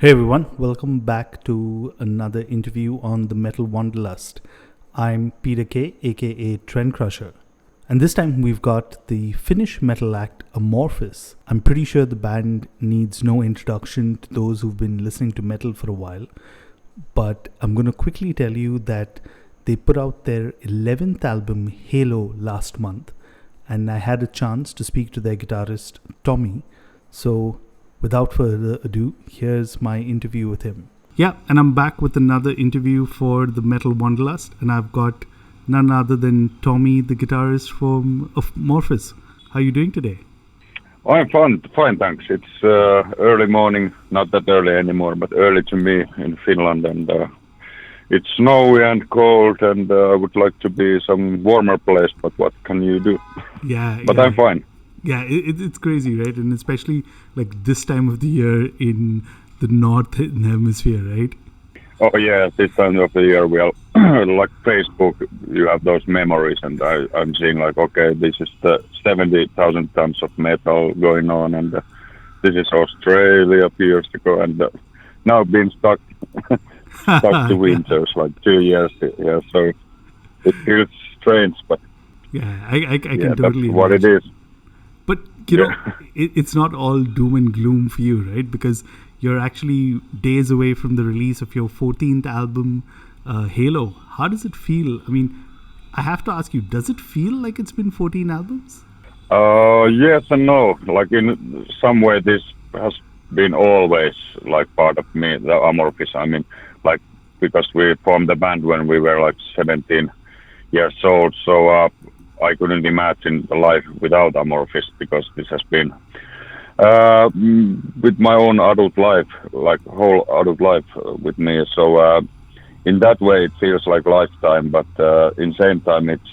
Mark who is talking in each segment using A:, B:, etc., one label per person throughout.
A: Hey everyone, welcome back to another interview on the Metal Wanderlust. I'm Peter K, aka Trendcrusher, and this time we've got the Finnish metal act Amorphis. I'm pretty sure the band needs no introduction to those who've been listening to metal for a while, but I'm going to quickly tell you that they put out their 11th album Halo last month, and I had a chance to speak to their guitarist Tomi. So without further ado, here's my interview with him. Yeah, and I'm back with another interview for the Metal Wanderlust, and I've got none other than Tomi, the guitarist from Amorphis. How are you doing today?
B: I'm fine, thanks. It's early morning, not that early anymore, but early to me in Finland, and it's snowy and cold, and I would like to be some warmer place, but what can you do? But I'm fine.
A: Yeah, it's crazy, right? And especially like this time of the year in the northern hemisphere, right?
B: Oh yeah, this time of the year we are like Facebook. You have those memories, and I'm seeing like, okay, this is the 70,000 tons of metal going on, and this is Australia a few years ago, and now being stuck to winters like 2 years. Yeah, so it feels strange, but
A: yeah, I can totally.
B: That's what it is.
A: But, you know, it's not all doom and gloom for you, right? Because you're actually days away from the release of your 14th album, Halo. How does it feel? I mean, I have to ask you, does it feel like it's been 14 albums?
B: Yes and no. Like in some way, this has been always like part of me, the Amorphis. I mean, like because we formed the band when we were like 17 years old. So I couldn't imagine the life without Amorphis, because this has been with my own adult life, like whole adult life with me. So in that way, it feels like lifetime, but in same time, it's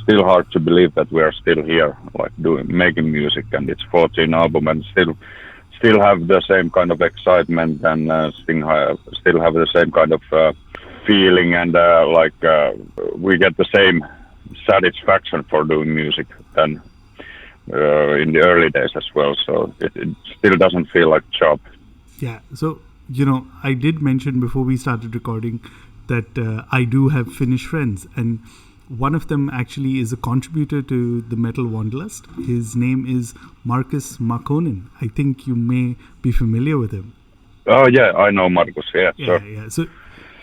B: still hard to believe that we are still here, like making music, and it's 14 album, and still have the same kind of excitement, and still have the same kind of feeling, and we get the same satisfaction for doing music than in the early days as well. So it still doesn't feel like job.
A: Yeah. So, you know, I did mention before we started recording that I do have Finnish friends, and one of them actually is a contributor to the Metal Wanderlust. His name is Markus Makkonen. I think you may be familiar with him.
B: Oh yeah, I know Markus. Yeah, sure.
A: Yeah. So,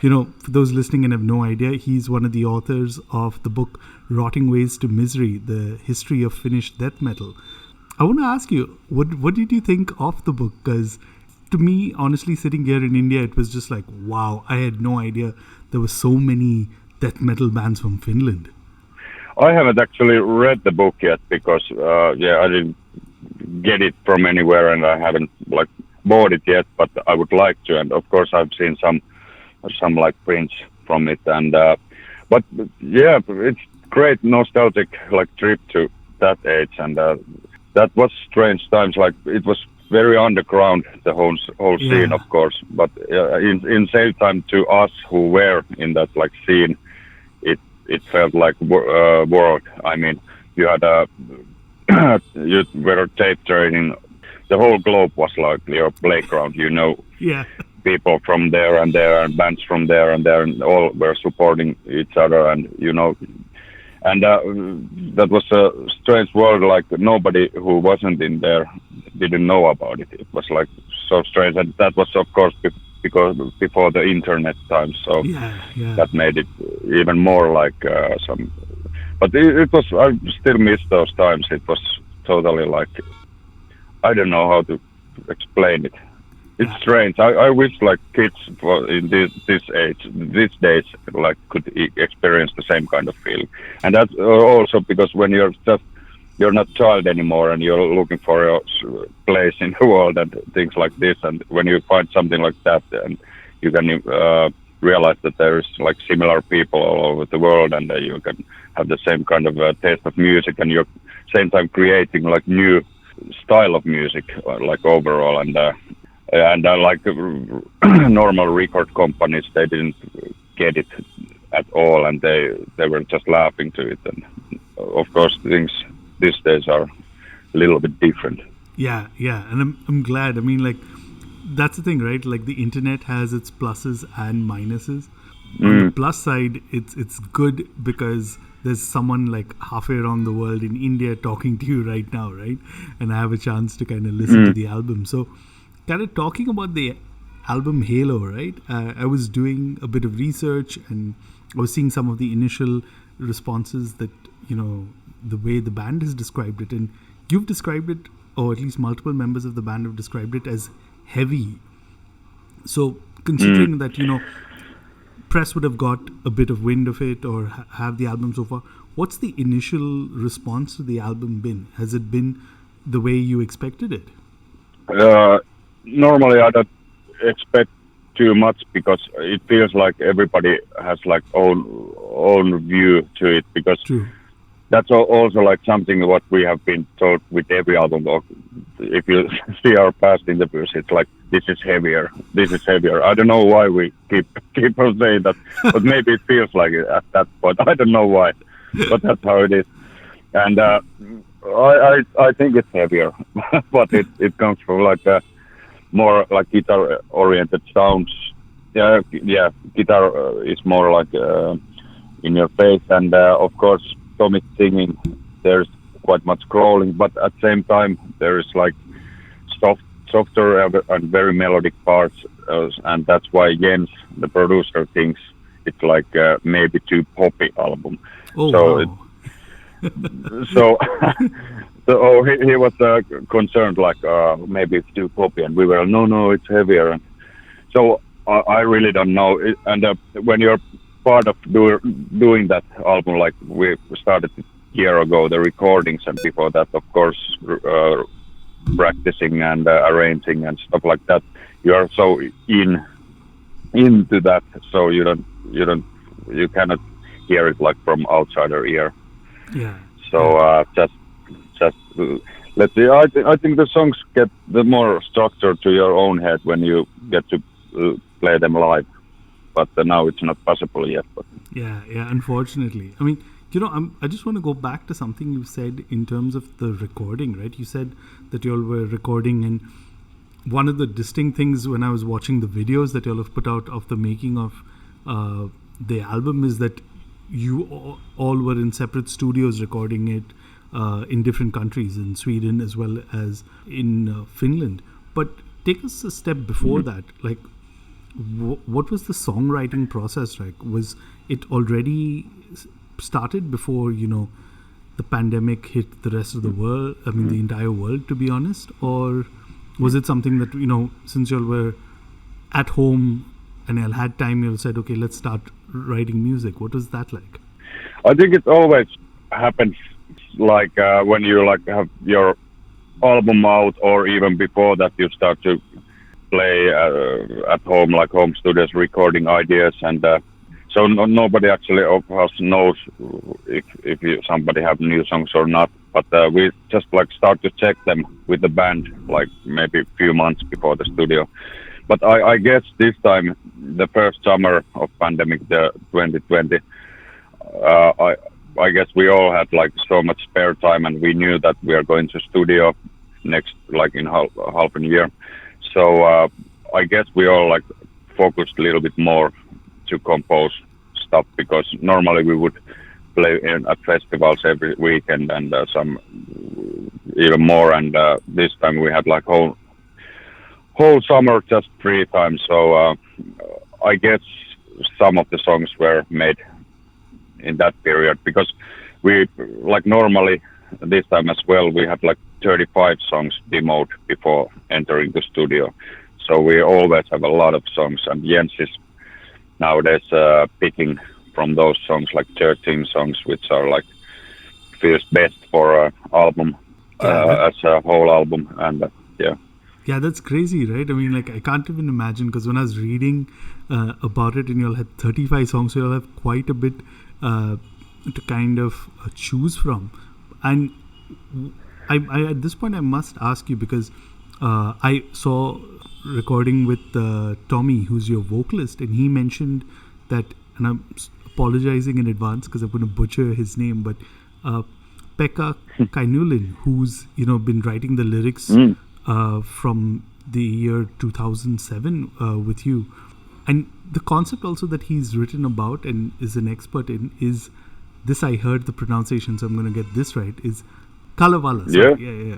A: you know, for those listening and have no idea, he's one of the authors of the book Rotting Ways to Misery, the history of Finnish death metal. I want to ask you, what did you think of the book? Because to me, honestly, sitting here in India, it was just like, wow, I had no idea there were so many death metal bands from Finland.
B: I haven't actually read the book yet because, I didn't get it from anywhere, and I haven't like bought it yet, but I would like to. And of course, I've seen some like prints from it, and but yeah, it's great nostalgic like trip to that age, and that was strange times. Like it was very underground, the whole scene, of course, but in same time to us who were in that like scene, it felt like world. I mean, you had you were tape trading. The whole globe was like your playground, you know.
A: Yeah.
B: People from there, and bands from there, and all were supporting each other, and you know, and that was a strange world. Like nobody who wasn't in there didn't know about it. It was like so strange, and that was of course because before the internet times. So that made it even more like some. But it was. I still miss those times. It was totally like, I don't know how to explain it. It's strange. I wish like kids in this age, these days, like could experience the same kind of feeling. And that's also because when you're not child anymore, and you're looking for your place in the world and things like this. And when you find something like that, and you can realize that there's like similar people all over the world, and you can have the same kind of taste of music, and you're same time creating like new style of music, like overall, and like normal record companies, they didn't get it at all, and they were just laughing to it. And of course, things these days are a little bit different.
A: Yeah, and I'm glad. I mean, like that's the thing, right? Like the internet has its pluses and minuses. On the plus side, it's good because there's someone like halfway around the world in India talking to you right now, right? And I have a chance to kind of listen to the album. So, kind of talking about the album Halo, right? I was doing a bit of research and I was seeing some of the initial responses that, the way the band has described it. And you've described it, or at least multiple members of the band have described it as heavy. So, considering that, press would have got a bit of wind of it or have the album so far, what's the initial response to the album been? Has it been the way you expected it?
B: Normally, I don't expect too much because it feels like everybody has like own view to it, because
A: True.
B: that's also like something what we have been told with every album. If you see our past interviews, it's like, this is heavier. I don't know why we keep on saying that, but maybe it feels like it at that point. I don't know why, but that's how it is. And I think it's heavier, but it comes from like more like guitar oriented sounds. Yeah, guitar is more like in your face, and of course Tomi singing, there's quite much crawling, but at the same time there is like softer and very melodic parts, and that's why Jens, the producer, thinks it's like maybe too poppy album.
A: Oh,
B: so
A: wow.
B: so he was concerned like maybe it's too poppy, and we were no, it's heavier. And so I really don't know. And when you're part of doing that album, like we started a year ago, the recordings, and before that, of course, practicing and arranging and stuff like that, you are so into that, so you cannot hear it like from outsider ear.
A: Yeah.
B: So just let's see. I think the songs get the more structure to your own head when you get to play them live, but now it's not possible yet. But
A: Yeah, unfortunately. I mean, I just want to go back to something you said in terms of the recording, right? You said that you all were recording, and one of the distinct things when I was watching the videos that you all have put out of the making of the album is that you all were in separate studios recording it in different countries, in Sweden as well as in Finland. But take us a step before that. Like, what was the songwriting process like? Was it already started before the pandemic hit the rest of the world? I mean, the entire world, to be honest, or was it something that since you all were at home and you all had time, you all said, okay, let's start writing music? What was that like?
B: I think it always happens like when you like have your album out, or even before that, you start to play at home, like home studios, recording ideas, and so nobody actually of us knows if somebody have new songs or not. But we just like start to check them with the band, like maybe a few months before the studio. But I guess this time, the first summer of pandemic, the 2020, I guess we all had like so much spare time, and we knew that we are going to studio next, like in half a year. So I guess we all like focused a little bit more to compose stuff, because normally we would play at festivals every weekend, and some even more. And this time we had like whole summer just free time. So I guess some of the songs were made in that period, because we like normally this time as well, we had like 35 songs demoed before entering the studio. So we always have a lot of songs, and Jens is nowadays picking from those songs like 13 songs, which are like feels best for an album as a whole album. And
A: Yeah, that's crazy, right? I mean, like, I can't even imagine, because when I was reading about it, and you all had 35 songs, so you all have quite a bit to kind of choose from. And I at this point, I must ask you, because I saw recording with Tomi, who's your vocalist, and he mentioned that, and I'm apologizing in advance because I'm going to butcher his name, but Pekka Kainulin, who's been writing the lyrics from the year 2007 with you. And the concept also that he's written about and is an expert in is this. I heard the pronunciation, so I'm going to get this right. Is Kalevala? Yeah.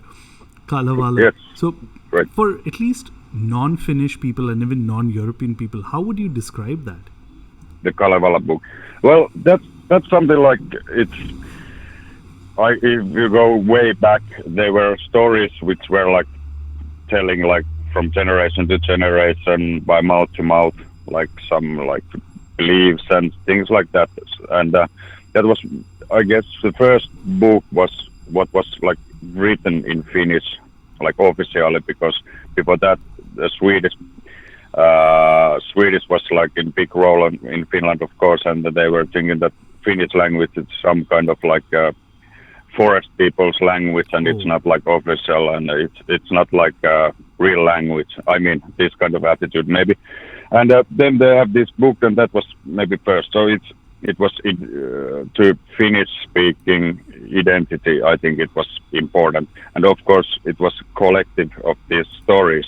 A: Kalevala.
B: Yes.
A: So,
B: right.
A: For at least non-Finnish people and even non-European people, how would you describe that?
B: The Kalevala book. Well, that's something like it's. If you go way back, there were stories which were like telling like from generation to generation, by mouth to mouth, like some like beliefs and things like that. And that was, I guess, the first book was what was like written in Finnish, like officially, because before that the Swedish was like in big role in Finland, of course, and they were thinking that Finnish language is some kind of like forest people's language, and it's not like official, and it's not like real language. I mean, this kind of attitude maybe. And then they have this book, and that was maybe first. So it was to Finnish-speaking identity. I think it was important, and of course it was collective of these stories.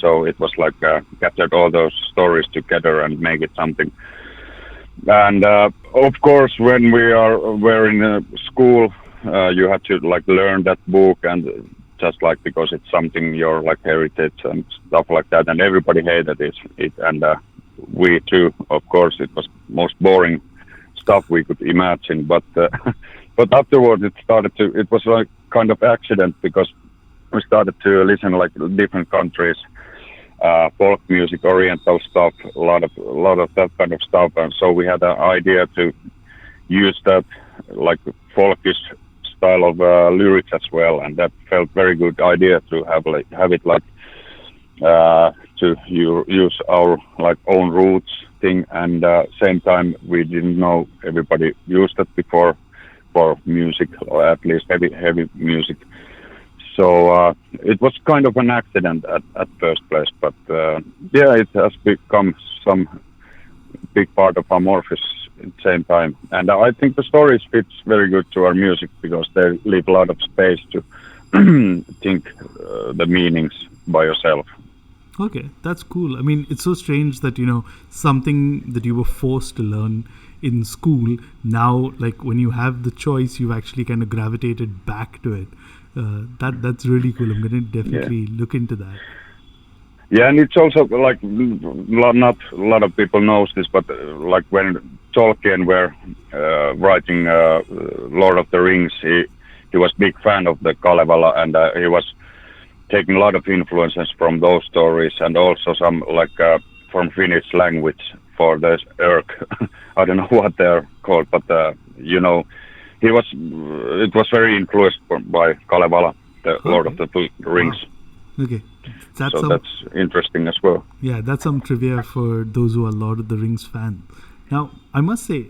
B: So it was like captured all those stories together and make it something. And of course, when we're in school, you have to like learn that book, and just like because it's something your like heritage and stuff like that, and everybody hated it, and we too. Of course, it was most boring stuff we could imagine. But but afterwards, it was like kind of accident, because we started to listen like different countries. Folk music, Oriental stuff, a lot of that kind of stuff, and so we had an idea to use that like folkish style of lyrics as well, and that felt very good idea to have it like to use our like own roots thing, and same time we didn't know everybody used that before for music, or at least heavy music. So it was kind of an accident at first place, but yeah, it has become some big part of Amorphis at the same time. And I think the stories fits very good to our music, because they leave a lot of space to think the meanings by yourself.
A: Okay, that's cool. I mean, it's so strange that, something that you were forced to learn in school, now, like when you have the choice, you've actually kind of gravitated back to it. That's really cool. I'm going to definitely look into that.
B: Yeah, and it's also like not a lot of people knows this, but like when Tolkien were writing Lord of the Rings, he was big fan of the Kalevala, and he was taking a lot of influences from those stories, and also some like from Finnish language for the Urk. I don't know what they're called, but it was very influenced by Kalevala, the Lord of the Rings.
A: Wow. Okay.
B: That's interesting as well.
A: Yeah, that's some trivia for those who are Lord of the Rings fans. Now, I must say,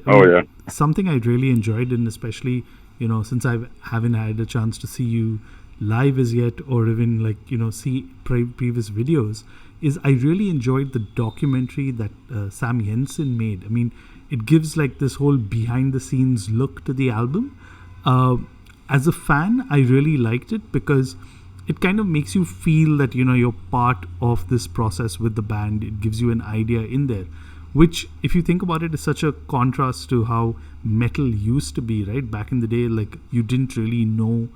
A: something I really enjoyed, and especially, since I haven't had a chance to see you live as yet, or even like, see previous videos, is I really enjoyed the documentary that Sam Jensen made. I mean, it gives like this whole behind the scenes look to the album. As a fan, I really liked it, because it kind of makes you feel that, you're part of this process with the band. It gives you an idea in there, which, if you think about it, is such a contrast to how metal used to be, right? Back in the day, like, you didn't really know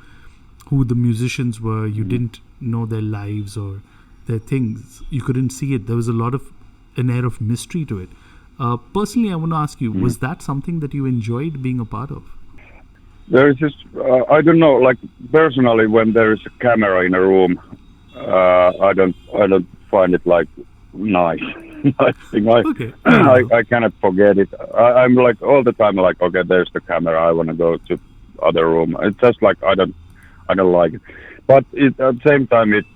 A: who the musicians were. You didn't know their lives or their things. You couldn't see it. There was an air of mystery to it. Personally, I want to ask you, was that something that you enjoyed being a part of?
B: There is just, I don't know, like personally, when there is a camera in a room, I don't find it like nice. I cannot forget it. I'm like all the time like, okay, there's the camera. I want to go to other room. It's just like I don't like it. But at the same time, it's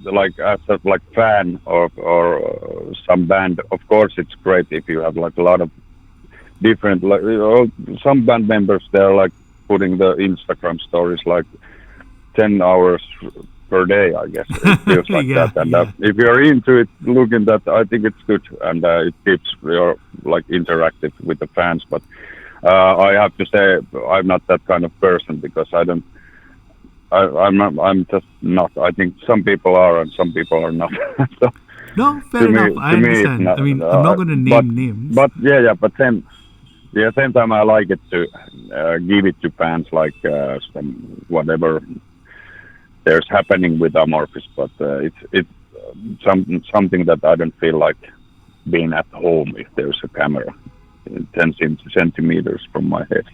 B: like as a like fan or some band. Of course, it's great if you have like a lot of different like some band members. They're like putting the Instagram stories like 10 hours per day, I guess. It feels like that. And if you're into it, looking that, I think it's good, and it keeps your like interactive with the fans. But I have to say, I'm not that kind of person, because I don't I'm just not. I think some people are and some people are not. So
A: No, fair enough. I
B: to me, it's
A: understand.
B: not.
A: I mean, I'm not going to name names.
B: But same time, I like it to give it to bands like some whatever there's happening with Amorphis. But it's something that I don't feel like being at home if there's a camera 10 centimeters from my head.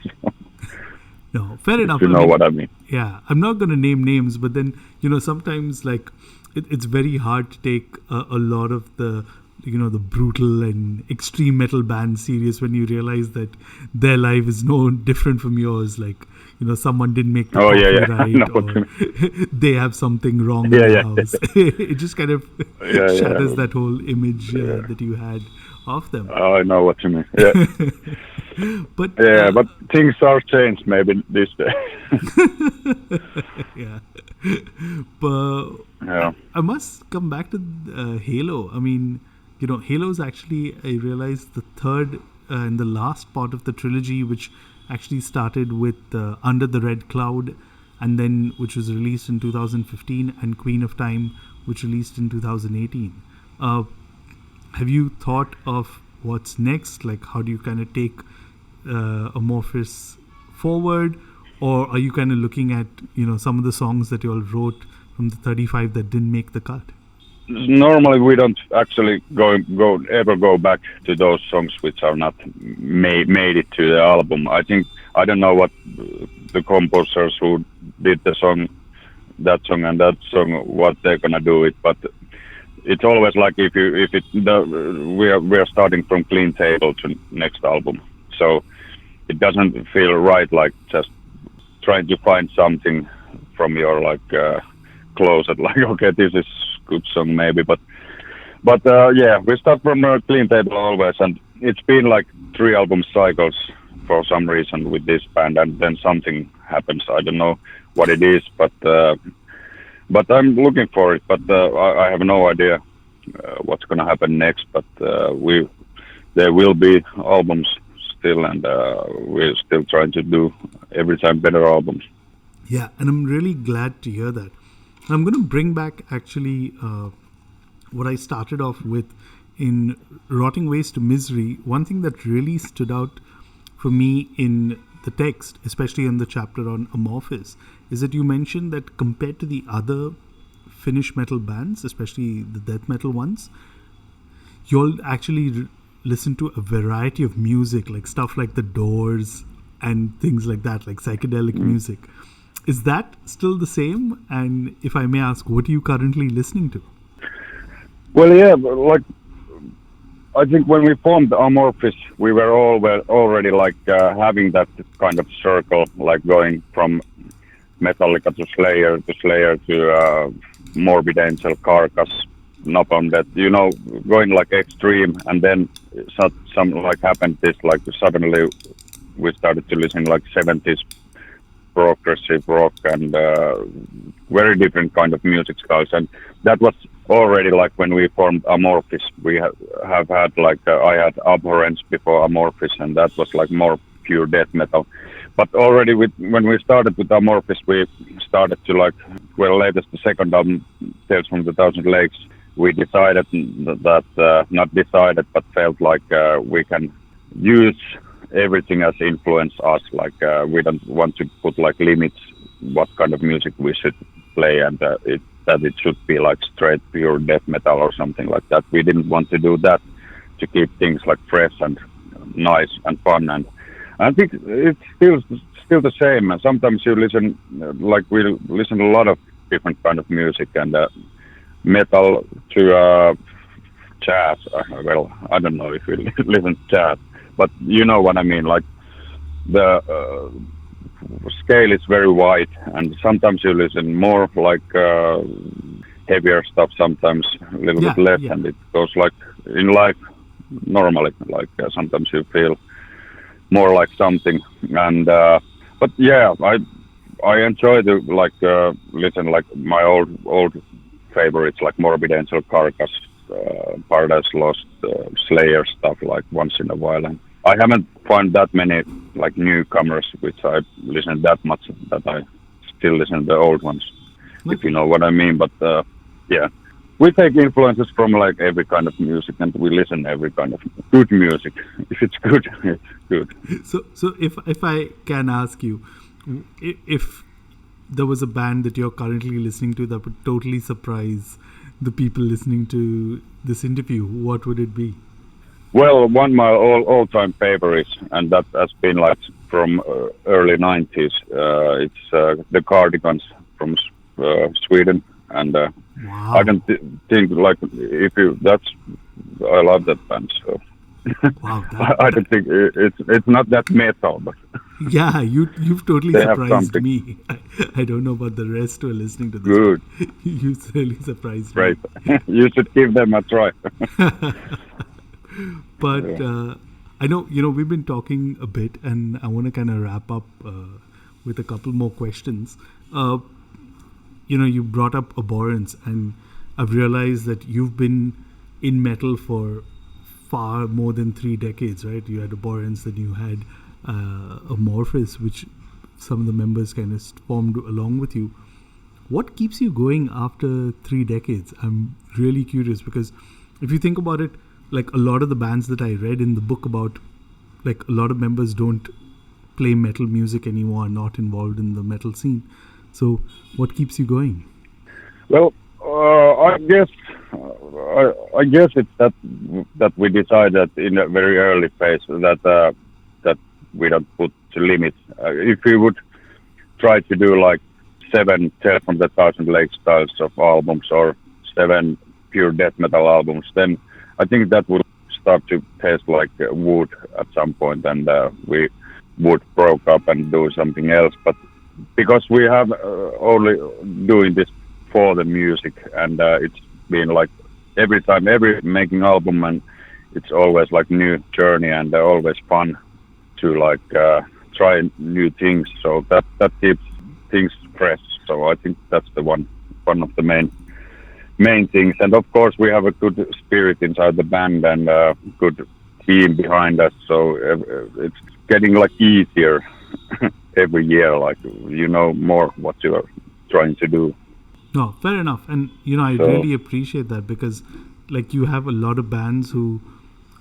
A: No, fair enough.
B: If you know what I mean.
A: Yeah, I'm not going to name names, but then, sometimes like it's very hard to take a lot of the, the brutal and extreme metal bands serious when you realize that their life is no different from yours. Like, someone didn't make the coffee right, or they have something wrong in the house. It just kind of shatters that whole image that you had of them.
B: I know what you mean. Yeah.
A: But
B: but things are changed maybe this day.
A: Yeah. But I must come back to Halo. I mean, Halo is actually, I realized, the third and the last part of the trilogy, which actually started with Under the Red Cloud, and then which was released in 2015, and Queen of Time, which released in 2018. Have you thought of what's next? Like, how do you kind of take Amorphis forward, or are you kind of looking at some of the songs that you all wrote from the 35 that didn't make the cut?
B: Normally, we don't actually ever go back to those songs which are not made it to the album. I think I don't know what the composers who did that song and that song, what they're gonna do it, but it's always like we are starting from clean table to next album, so it doesn't feel right like just trying to find something from your closet, like okay, this is good song maybe, but we start from a clean table always, and it's been like 3 album cycles for some reason with this band, and then something happens. I don't know what it is, but I'm looking for it, but I have no idea what's gonna happen next, but there will be albums still, and we're still trying to do every time better albums.
A: Yeah, and I'm really glad to hear that. I'm going to bring back actually what I started off with in Rotting Ways to Misery. One thing that really stood out for me in the text, especially in the chapter on Amorphis, is that you mentioned that compared to the other Finnish metal bands, especially the death metal ones, you'll actually listen to a variety of music, like stuff like The Doors and things like that, like psychedelic music. Is that still the same? And if I may ask, what are you currently listening to?
B: Well, yeah, like I think when we formed Amorphis, we were already having that kind of circle, like going from Metallica to Slayer to Morbid Angel, Carcass, Napalm Death, going like extreme, and then some happened this, like suddenly we started to listen like 70s progressive rock and very different kind of music styles, and that was already like when we formed Amorphis. We have had I had Abhorrence before Amorphis, and that was like more pure death metal. But already when we started with Amorphis, we started to latest the second album, Tales from the Thousand Lakes, we decided that not decided but felt like we can use everything as influence us, we don't want to put limits what kind of music we should play, and that it should be like straight pure death metal or something like that. We didn't want to do that, to keep things fresh and nice and fun, and I think it's still the same. And sometimes you listen, we listen to a lot of different kind of music, and metal to jazz. Well, I don't know if we listen to jazz, but you know what I mean. Like the scale is very wide, and sometimes you listen more heavier stuff, sometimes a little bit less, and it goes in life normally. Sometimes you feel more like something, and but yeah, I enjoy to listen my old favorites like Morbid Angel, Carcass, Paradise Lost, Slayer stuff once in a while, and I haven't found that many newcomers which I listen that much that I still listen to the old ones, if you know what I mean. But yeah, we take influences from like every kind of music, and we listen to every kind of good music. If it's good, it's good.
A: So if I can ask you, if there was a band that you're currently listening to that would totally surprise the people listening to this interview, what would it be?
B: Well, one of my all-time favorites, and that has been like from early 90s. It's the Cardigans from Sweden, and
A: Wow.
B: I don't think like if you I love that band. So
A: Wow.
B: I don't think it's not that metal, but
A: Yeah, you've totally
B: they have
A: surprised
B: something.
A: me. I don't know about the rest who are listening to this.
B: Good.
A: You've really surprised
B: Great.
A: me.
B: You should give them a try.
A: But I know, we've been talking a bit, and I want to kind of wrap up with a couple more questions. You brought up abhorrence, and I've realized that you've been in metal for far more than 3 decades, right? You had abhorrence, then you had Amorphis, which some of the members kind of formed along with you. What keeps you going after 3 decades? I'm really curious, because if you think about it, like a lot of the bands that I read in the book about, like a lot of members don't play metal music anymore, are not involved in the metal scene. So what keeps you going?
B: Well, I guess it's that we decided in a very early phase that we don't put limits. If we would try to do like 7 Tales from the Thousand Lake styles of albums or 7 pure death metal albums, then I think that would start to taste like wood at some point, and we would broke up and do something else. But because we have only doing this for the music, and it's been like every making album, and it's always like new journey and always fun to like try new things. So that keeps things fresh. So I think that's the one of the main things. And of course we have a good spirit inside the band and a good team behind us. So it's getting like easier every year, like more what you are trying to do.
A: No, fair enough. And I really appreciate that, because like you have a lot of bands who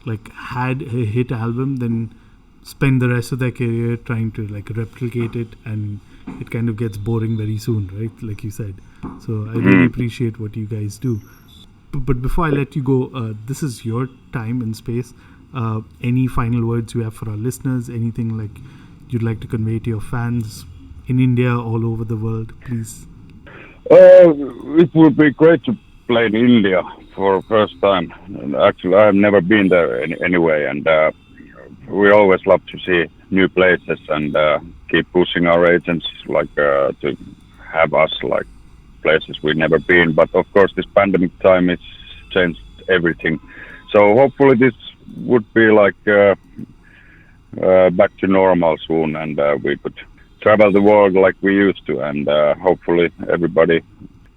A: like had a hit album, then spend the rest of their career trying to like replicate it, and it kind of gets boring very soon, right? Like you said. So I really appreciate what you guys do. But before I let you go, this is your time and space. Any final words you have for our listeners? Anything like you'd like to convey to your fans in India, all over the world, please?
B: It would be great to play in India for the first time. And actually, I've never been there anyway, and we always love to see new places and keep pushing our agents like to have us like places we've never been. But of course, this pandemic time has changed everything. So hopefully, this would be like back to normal soon, and we could travel the world like we used to, and hopefully everybody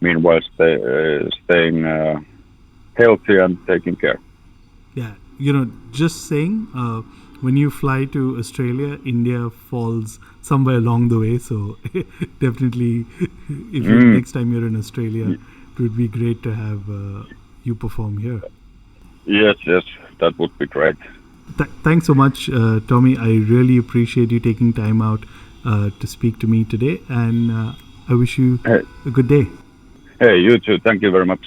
B: meanwhile staying healthy and taking care.
A: Yeah, just saying, when you fly to Australia, India falls somewhere along the way. So definitely, if next time you're in Australia, it would be great to have you perform here.
B: Yes, that would be great.
A: Thanks so much, Tomi. I really appreciate you taking time out to speak to me today, and I wish you a good day.
B: Hey, you too. Thank you very much.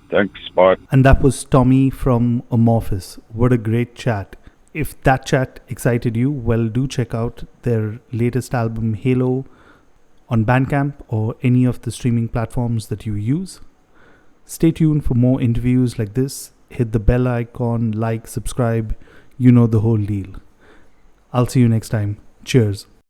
B: Thanks, bye.
A: And that was Tomi from Amorphis. What a great chat. If that chat excited you, well, do check out their latest album, Halo, on Bandcamp or any of the streaming platforms that you use. Stay tuned for more interviews like this. Hit the bell icon, like, subscribe. You know the whole deal. I'll see you next time. Cheers.